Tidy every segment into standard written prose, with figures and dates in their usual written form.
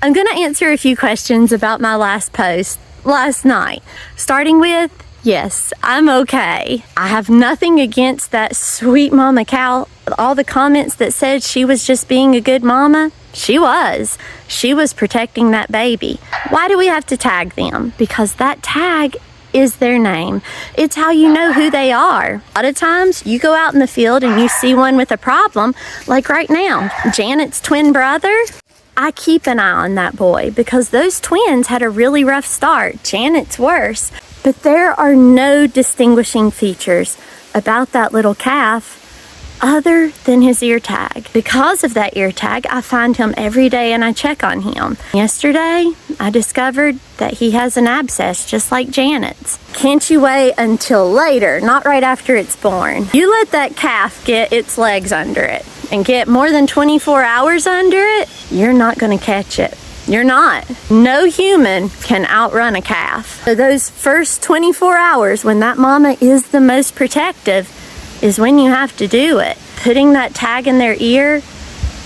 I'm going to answer a few questions about my last post last night, starting with, yes, I'm okay. I have nothing against that sweet mama cow. All the comments that said she was just being a good mama, she was. She was protecting that baby. Why do we have to tag them? Because that tag is their name. It's how you know who they are. A lot of times you go out in the field and you see one with a problem, like right now, Janet's twin brother. I keep an eye on that boy because those twins had a really rough start. Janet's worse. But there are no distinguishing features about that little calf other than his ear tag. Because of that ear tag, I find him every day and I check on him. Yesterday, I discovered that he has an abscess just like Janet's. Can't you wait until later, not right after it's born? You let that calf get its legs under it and get more than 24 hours under it, you're not going to catch it. You're not. No human can outrun a calf. So those first 24 hours when that mama is the most protective is when you have to do it. Putting that tag in their ear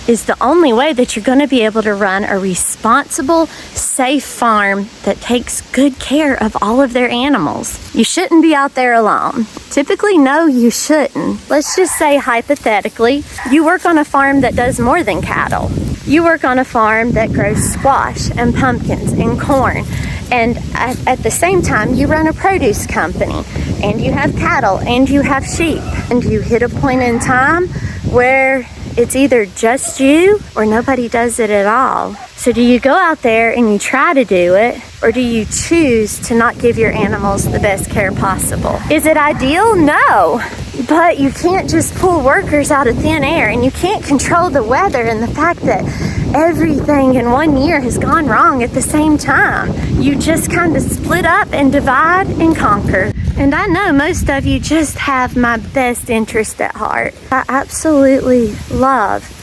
is the only way that you're going to be able to run a responsible, safe farm that takes good care of all of their animals. You shouldn't be out there alone. Typically, no, you shouldn't. Let's just say hypothetically, you work on a farm that does more than cattle. You work on a farm that grows squash and pumpkins and corn. And at the same time, you run a produce company and you have cattle and you have sheep. And you hit a point in time where it's either just you or nobody does it at all. So do you go out there and you try to do it, or do you choose to not give your animals the best care possible? Is it ideal? No. But you can't just pull workers out of thin air, and you can't control the weather and the fact that everything in 1 year has gone wrong at the same time. You just kind of split up and divide and conquer. And I know most of you just have my best interest at heart. I absolutely love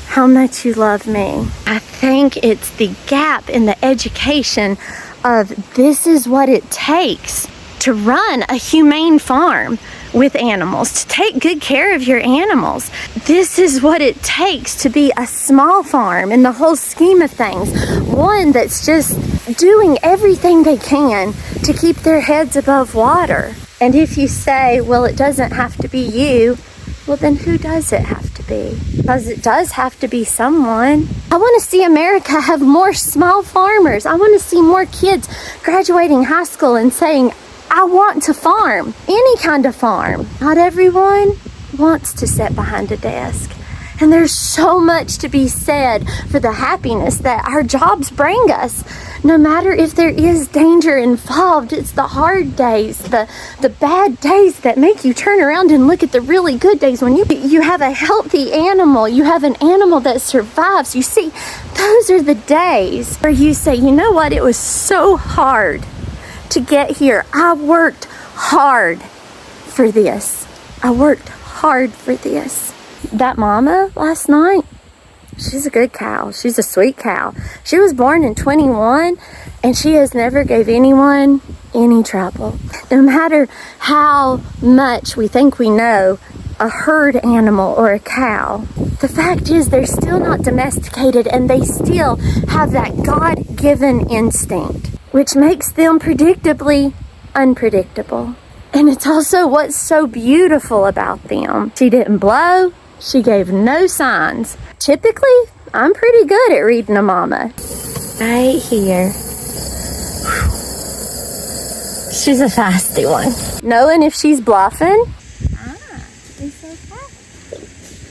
how much you love me. I think it's the gap in the education of this is what it takes to run a humane farm with animals, to take good care of your animals. This is what it takes to be a small farm in the whole scheme of things. One that's just doing everything they can to keep their heads above water. And if you say, well, it doesn't have to be you, well, then who does it have to be? Because it does have to be someone. I want to see America have more small farmers. I want to see more kids graduating high school and saying, I want to farm, any kind of farm. Not everyone wants to sit behind a desk. And there's so much to be said for the happiness that our jobs bring us. No matter if there is danger involved, it's the hard days, the bad days that make you turn around and look at the really good days. When you have a healthy animal, you have an animal that survives. You see, those are the days where you say, you know what, it was so hard to get here. I worked hard for this. I worked hard for this. That mama last night, she's a good cow. She's a sweet cow. She was born in 21 and she has never gave anyone any trouble. No matter how much we think we know a herd animal or a cow, the fact is they're still not domesticated and they still have that God-given instinct, which makes them predictably unpredictable. And it's also what's so beautiful about them. She didn't blow. She gave no signs. Typically, I'm pretty good at reading a mama. Right here. She's a fasty one. Knowing if she's bluffing. It's so fast.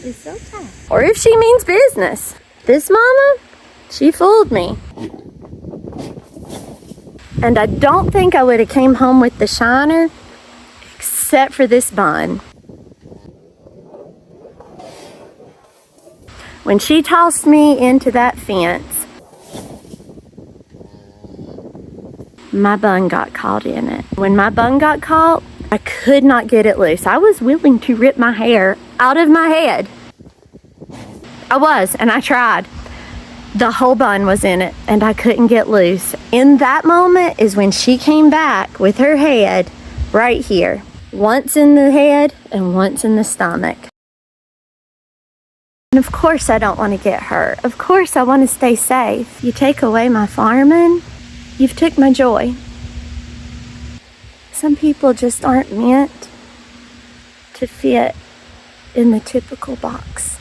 It's so fast. Or if she means business. This mama, she fooled me. And I don't think I would have came home with the shiner except for this bun. When she tossed me into that fence, my bun got caught in it. When my bun got caught, I could not get it loose. I was willing to rip my hair out of my head. I was, and I tried. The whole bun was in it, and I couldn't get loose. In that moment is when she came back with her head right here. Once in the head and once in the stomach. And of course I don't want to get hurt. Of course I want to stay safe. You take away my farming, you've took my joy. Some people just aren't meant to fit in the typical box.